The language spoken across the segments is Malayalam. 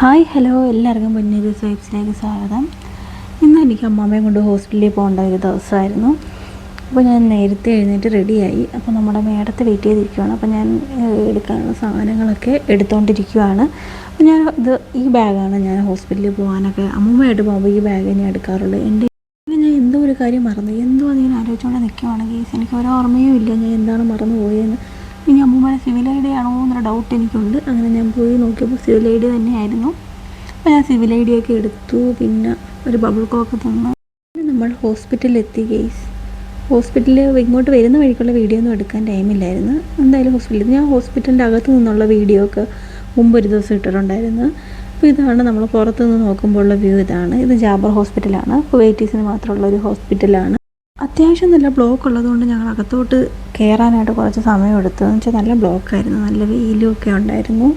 ഹായ് ഹലോ എല്ലാവർക്കും പൊന്നൂർ സ്വൈപ്സിലേക്ക് സ്വാഗതം. ഇന്ന് എനിക്ക് അമ്മാമ്മയെ കൊണ്ട് ഹോസ്പിറ്റലിൽ പോകേണ്ട ഒരു ദിവസമായിരുന്നു. അപ്പോൾ ഞാൻ നേരത്തെ എഴുന്നേറ്റ് റെഡിയായി. അപ്പോൾ നമ്മുടെ മേഡത്തെ വെയിറ്റ് ചെയ്തിരിക്കുകയാണ്. അപ്പോൾ ഞാൻ എടുക്കാനുള്ള സാധനങ്ങളൊക്കെ എടുത്തുകൊണ്ടിരിക്കുകയാണ്. അപ്പോൾ ഈ ബാഗാണ് ഞാൻ ഹോസ്പിറ്റലിൽ പോകാനൊക്കെ അമ്മൂമ്മയായിട്ട് പോകുമ്പോൾ ഈ ബാഗ് ഞാൻ എടുക്കാറുള്ളൂ. ഞാൻ എന്തോ ഒരു കാര്യം മറന്നു, എന്തോ അതിങ്ങനെ ആലോചിച്ചുകൊണ്ട് നിൽക്കുവാണെങ്കിൽ എനിക്ക് ഒരു ഓർമ്മയും ഇല്ല ഞാൻ എന്താണ് മറന്നു പോയതെന്ന്. ഇനി അമ്മൂമ്മയുടെ സിവിൽ ഐ ഡി ആണോ എന്നൊരു ഡൗട്ട് എനിക്കുണ്ട്. അങ്ങനെ ഞാൻ പോയി നോക്കിയപ്പോൾ സിവിൽ ഐ ഡി തന്നെയായിരുന്നു. അപ്പോൾ ഞാൻ സിവിൽ ഐ ഡി ഒക്കെ എടുത്തു. പിന്നെ ഒരു ബബിൾ കോക്ക് തന്നു. നമ്മൾ ഹോസ്പിറ്റലിലെത്തി ഗെയ്സ്. ഹോസ്പിറ്റലിൽ ഇങ്ങോട്ട് വരുന്ന വഴിക്കുള്ള വീഡിയോ ഒന്നും എടുക്കാൻ ടൈമില്ലായിരുന്നു. എന്തായാലും ഞാൻ ഹോസ്പിറ്റലിൻ്റെ അകത്ത് നിന്നുള്ള വീഡിയോ ഒക്കെ മുമ്പ് ഒരു ദിവസം ഇട്ടിട്ടുണ്ടായിരുന്നു. അപ്പോൾ ഇതാണ് നമ്മൾ പുറത്തു നിന്ന് നോക്കുമ്പോൾ ഉള്ള വ്യൂ. ഇത് ജാബർ ഹോസ്പിറ്റലാണ്. കുവൈറ്റീസിന് മാത്രമുള്ള ഒരു ഹോസ്പിറ്റലാണ്. അത്യാവശ്യം നല്ല ബ്ലോക്ക് ഉള്ളതുകൊണ്ട് ഞങ്ങൾ അകത്തോട്ട് കയറാനായിട്ട് കുറച്ച് സമയം എടുത്തു. എന്ന് വെച്ചാൽ നല്ല ബ്ലോക്കായിരുന്നു, നല്ല വെയിലും ഒക്കെ ഉണ്ടായിരുന്നു.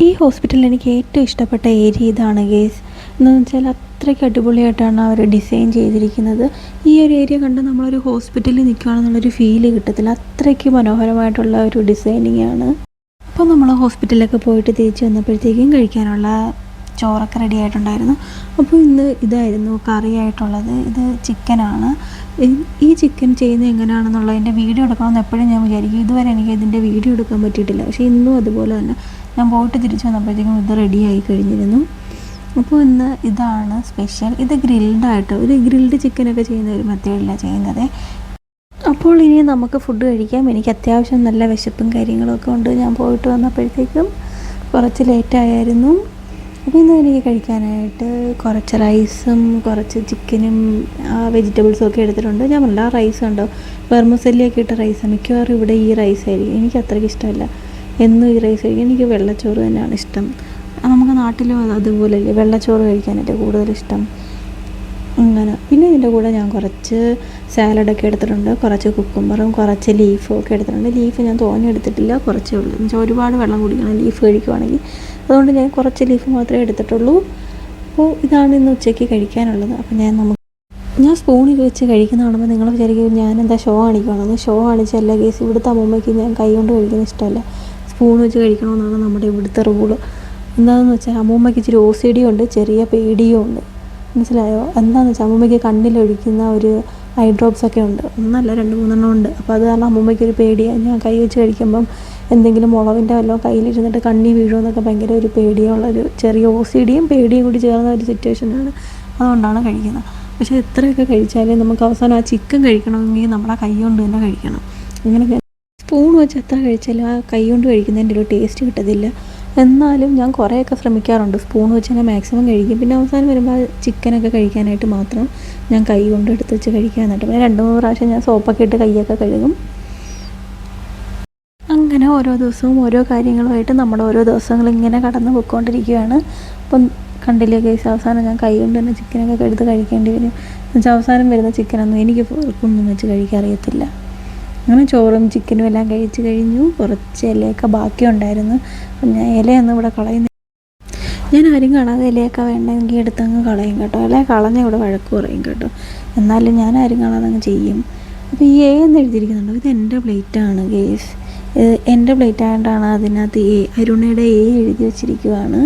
ഈ ഹോസ്പിറ്റലിൽ എനിക്ക് ഏറ്റവും ഇഷ്ടപ്പെട്ട ഏരിയ ഇതാണ് ഗേസ്. എന്ന് വെച്ചാൽ അത്രയ്ക്ക് അടിപൊളിയായിട്ടാണ് അവർ ഡിസൈൻ ചെയ്തിരിക്കുന്നത്. ഈ ഒരു ഏരിയ കണ്ട് നമ്മളൊരു ഹോസ്പിറ്റലിൽ നിൽക്കുകയാണെന്നുള്ളൊരു ഫീല് കിട്ടത്തില്ല. അത്രയ്ക്ക് മനോഹരമായിട്ടുള്ള ഒരു ഡിസൈനിങ് ആണ്. അപ്പോൾ നമ്മൾ ഹോസ്പിറ്റലിലൊക്കെ പോയിട്ട് തിരിച്ച് വന്നപ്പോഴത്തേക്കും കഴിക്കാനുള്ള ചോറൊക്കെ റെഡി ആയിട്ടുണ്ടായിരുന്നു. അപ്പോൾ ഇന്ന് ഇതായിരുന്നു കറിയായിട്ടുള്ളത്. ഇത് ചിക്കനാണ്. ഈ ചിക്കൻ ചെയ്യുന്നത് എങ്ങനെയാണെന്നുള്ളതിൻ്റെ വീഡിയോ എടുക്കണമെന്ന് എപ്പോഴും ഞാൻ വിചാരിക്കും. ഇതുവരെ എനിക്ക് ഇതിൻ്റെ വീഡിയോ എടുക്കാൻ പറ്റിയിട്ടില്ല. പക്ഷേ ഇന്നും അതുപോലെ തന്നെ ഞാൻ പോയിട്ട് തിരിച്ച് വന്നപ്പോഴത്തേക്കും ഇത് റെഡിയായി കഴിഞ്ഞിരുന്നു. അപ്പോൾ ഇന്ന് ഇതാണ് സ്പെഷ്യൽ. ഇത് ഗ്രിൽഡ് ചിക്കനൊക്കെ ചെയ്യുന്ന ഒരു മെത്തേഡിലാണ് ചെയ്യുന്നത്. അപ്പോൾ ഇനി നമുക്ക് ഫുഡ് കഴിക്കാം. എനിക്ക് അത്യാവശ്യം നല്ല വിശപ്പും കാര്യങ്ങളൊക്കെ ഉണ്ട്. ഞാൻ പോയിട്ട് വന്നപ്പോഴത്തേക്കും കുറച്ച് ലേറ്റായിരുന്നു. അപ്പോൾ ഇന്ന് എനിക്ക് കഴിക്കാനായിട്ട് കുറച്ച് റൈസും കുറച്ച് ചിക്കനും വെജിറ്റബിൾസും ഒക്കെ എടുത്തിട്ടുണ്ട്. ഞാൻ പറഞ്ഞില്ല, ആ റൈസ് ഉണ്ടോ വെർമസെല്ലിയൊക്കെ ഇട്ട റൈസാണ്. മിക്കവാറും ഇവിടെ ഈ റൈസ് ആയിരിക്കും. എനിക്ക് അത്രയ്ക്ക് ഇഷ്ടമല്ല എന്നും ഈ റൈസ് കഴിക്കാൻ. എനിക്ക് വെള്ളച്ചോറ് തന്നെയാണ് ഇഷ്ടം. നമുക്ക് നാട്ടിലും അതുപോലെയല്ലേ, വെള്ളച്ചോറ് കഴിക്കാനായിട്ട് കൂടുതലിഷ്ടം. അങ്ങനെ പിന്നെ ഇതിൻ്റെ കൂടെ ഞാൻ കുറച്ച് സാലഡൊക്കെ എടുത്തിട്ടുണ്ട്. കുറച്ച് കുക്കുംബറും കുറച്ച് ലീഫും ഒക്കെ എടുത്തിട്ടുണ്ട്. ലീഫ് ഞാൻ തോനെ എടുത്തിട്ടില്ല, കുറച്ചേ ഉള്ളൂ. എന്നുവെച്ചാൽ ഒരുപാട് വെള്ളം കുടിക്കണം ലീഫ് കഴിക്കുവാണെങ്കിൽ. അതുകൊണ്ട് ഞാൻ കുറച്ച് ലീഫ് മാത്രമേ എടുത്തിട്ടുള്ളൂ. അപ്പോൾ ഇതാണ് ഇന്ന് ഉച്ചയ്ക്ക് കഴിക്കാനുള്ളത്. അപ്പോൾ ഞാൻ സ്പൂണിൽ വെച്ച് കഴിക്കുന്ന കാണുമ്പോൾ നിങ്ങൾ വിചാരിക്കും ഞാനെന്താ ഷോ കാണിക്കുകയാണെന്ന്. ഷോ കാണിച്ചല്ല കേസ്. ഇവിടുത്തെ അമ്മൂമ്മയ്ക്ക് ഞാൻ കൈ കൊണ്ട് കഴിക്കുന്ന ഇഷ്ടമല്ല. സ്പൂൺ വെച്ച് കഴിക്കണമെന്നാണ് നമ്മുടെ ഇവിടുത്തെ റൂള്. എന്താണെന്ന് വെച്ചാൽ അമ്മൂമ്മയ്ക്ക് ഇച്ചിരി OCD ഉണ്ട്, ചെറിയ പേടിയും ഉണ്ട്. മനസ്സിലായോ? എന്താണെന്ന് വെച്ചാൽ അമ്മൂമ്മയ്ക്ക് കണ്ണിലൊഴിക്കുന്ന ഒരു ഐ ഡ്രോപ്സൊക്കെ ഉണ്ട്. ഒന്നല്ല 2-3 ഉണ്ട്. അപ്പോൾ അത് കാരണം അമ്മൂമ്മയ്ക്കൊരു പേടിയാണ്. ഞാൻ കൈ വെച്ച് കഴിക്കുമ്പം എന്തെങ്കിലും മുളവിൻ്റെ വല്ലതും കയ്യിലിരുന്നിട്ട് കണ്ണി വീഴുമെന്നൊക്കെ ഭയങ്കര ഒരു പേടിയുള്ളൊരു ചെറിയ OCDയും പേടിയും കൂടി ചേർന്ന ഒരു സിറ്റുവേഷനാണ്. അതുകൊണ്ടാണ് കഴിക്കുന്നത്. പക്ഷേ എത്രയൊക്കെ കഴിച്ചാലും നമുക്ക് അവസാനം ആ ചിക്കൻ കഴിക്കണമെങ്കിൽ നമ്മളാ കൈ കൊണ്ട് തന്നെ കഴിക്കണം. അങ്ങനെയൊക്കെ സ്പൂൺ വെച്ച് എത്ര കഴിച്ചാലും ആ കൈ കൊണ്ട് കഴിക്കുന്നതിൻ്റെ ഒരു ടേസ്റ്റ് കിട്ടത്തില്ല. എന്നാലും ഞാൻ കുറേയൊക്കെ ശ്രമിക്കാറുണ്ട്. സ്പൂൺ വെച്ച് ഞാൻ മാക്സിമം കഴിക്കും. പിന്നെ അവസാനം വരുമ്പോൾ ചിക്കനൊക്കെ കഴിക്കാനായിട്ട് മാത്രം ഞാൻ കൈ കൊണ്ട് എടുത്ത് വെച്ച് കഴിക്കാനായിട്ട് പിന്നെ 2-3 പ്രാവശ്യം ഞാൻ സോപ്പൊക്കെ ഇട്ട് കൈയൊക്കെ കഴുകും. അങ്ങനെ ഓരോ ദിവസവും ഓരോ കാര്യങ്ങളുമായിട്ട് നമ്മുടെ ഓരോ ദിവസങ്ങൾ ഇങ്ങനെ കടന്നു പോയിക്കൊണ്ടിരിക്കുകയാണ്. അപ്പം കണ്ടില്ലേ കേസ്, അവസാനം ഞാൻ കൈ കൊണ്ട് തന്നെ ചിക്കനൊക്കെ എടുത്ത് കഴിക്കേണ്ടി വരും. എന്നുവെച്ചാൽ അവസാനം വരുന്ന ചിക്കനൊന്നും എനിക്ക് ഒന്നും വെച്ച് കഴിക്കാൻ അറിയത്തില്ല. അങ്ങനെ ചോറും ചിക്കനും എല്ലാം കഴിച്ച് കഴിഞ്ഞു. കുറച്ച് ഇലയൊക്കെ ബാക്കിയുണ്ടായിരുന്നു. അപ്പം ഞാൻ ഇലയൊന്നും ഇവിടെ കളയുന്നില്ല. ഞാൻ ആരും കാണാതെ ഇലയൊക്കെ വേണ്ടെങ്കിൽ എടുത്തങ്ങ് കളയും കേട്ടോ. ഇല കളഞ്ഞ ഇവിടെ വഴക്ക് പറയും കേട്ടോ. എന്നാലും ഞാൻ ആരും കാണാതെ അങ്ങ് ചെയ്യും. അപ്പോൾ ഈ എന്ന് എഴുതിയിരിക്കുന്നുണ്ടോ, ഇത് എൻ്റെ പ്ലേറ്റാണ് ഗേസ്. എൻ്റെ പ്ലേറ്റ് ആയതുകൊണ്ടാണ് അതിനകത്ത് അരുണയുടെ എഴുതി വെച്ചിരിക്കുകയാണ്.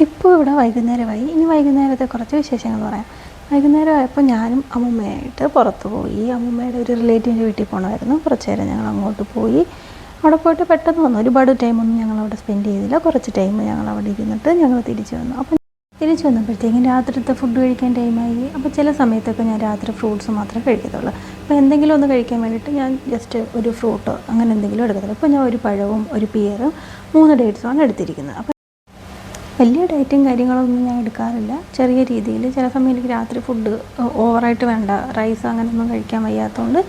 ഇപ്പോൾ ഇവിടെ വൈകുന്നേരമായി. ഇനി വൈകുന്നേരത്തെ കുറച്ച് വിശേഷങ്ങൾ പറയാം. വൈകുന്നേരം ആയപ്പോൾ ഞാനും അമ്മൂമ്മയായിട്ട് പുറത്ത് പോയി. അമ്മൂമ്മയുടെ ഒരു റിലേറ്റീവിൻ്റെ വീട്ടിൽ പോകണമായിരുന്നു. കുറച്ച് നേരം ഞങ്ങൾ അങ്ങോട്ട് പോയി. അവിടെ പോയിട്ട് പെട്ടെന്ന് വന്നു. ഒരുപാട് ടൈമൊന്നും ഞങ്ങളവിടെ സ്പെൻഡ് ചെയ്തില്ല. കുറച്ച് ടൈം ഞങ്ങളവിടെ ഇരുന്നിട്ട് ഞങ്ങൾ തിരിച്ചു വന്നു. അപ്പോൾ തിരിച്ചു വന്നപ്പോഴത്തേക്കും രാത്രിത്തെ ഫുഡ് കഴിക്കാൻ ടൈമായി. അപ്പോൾ ചില സമയത്തൊക്കെ ഞാൻ രാത്രി ഫ്രൂട്ട്സ് മാത്രമേ കഴിക്കത്തുള്ളൂ. അപ്പോൾ എന്തെങ്കിലും ഒന്ന് കഴിക്കാൻ വേണ്ടിയിട്ട് ഞാൻ ജസ്റ്റ് ഒരു ഫ്രൂട്ടോ അങ്ങനെ എന്തെങ്കിലും എടുക്കത്തുള്ളൂ. ഇപ്പോൾ ഞാൻ ഒരു പഴവും ഒരു പിയറും 3 ഡേറ്റ്സുമാണ് എടുത്തിരിക്കുന്നത്. അപ്പോൾ വലിയ ഡയറ്റും കാര്യങ്ങളൊന്നും ഞാൻ എടുക്കാറില്ല. ചെറിയ രീതിയിൽ ചില സമയം എനിക്ക് രാത്രി ഫുഡ് ഓവറായിട്ട് വേണ്ട, റൈസ് അങ്ങനെയൊന്നും കഴിക്കാൻ വയ്യാത്തതുകൊണ്ട്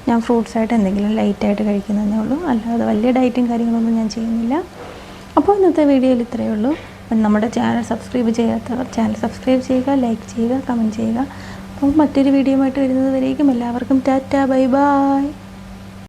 ഞാൻ ഫ്രൂട്ട്സായിട്ട് എന്തെങ്കിലും ലൈറ്റായിട്ട് കഴിക്കുന്നതേ ഉള്ളൂ. അല്ലാതെ വലിയ ഡയറ്റും കാര്യങ്ങളൊന്നും ഞാൻ ചെയ്യുന്നില്ല. അപ്പോൾ ഇന്നത്തെ വീഡിയോയിൽ ഇത്രയേ ഉള്ളൂ. നമ്മുടെ ചാനൽ സബ്സ്ക്രൈബ് ചെയ്യാത്തവർ ചാനൽ സബ്സ്ക്രൈബ് ചെയ്യുക, ലൈക്ക് ചെയ്യുക, കമൻറ്റ് ചെയ്യുക. അപ്പോൾ മറ്റൊരു വീഡിയോയുമായിട്ട് വരുന്നത് വരേക്കും എല്ലാവർക്കും ടാറ്റാ, ബൈ ബൈ.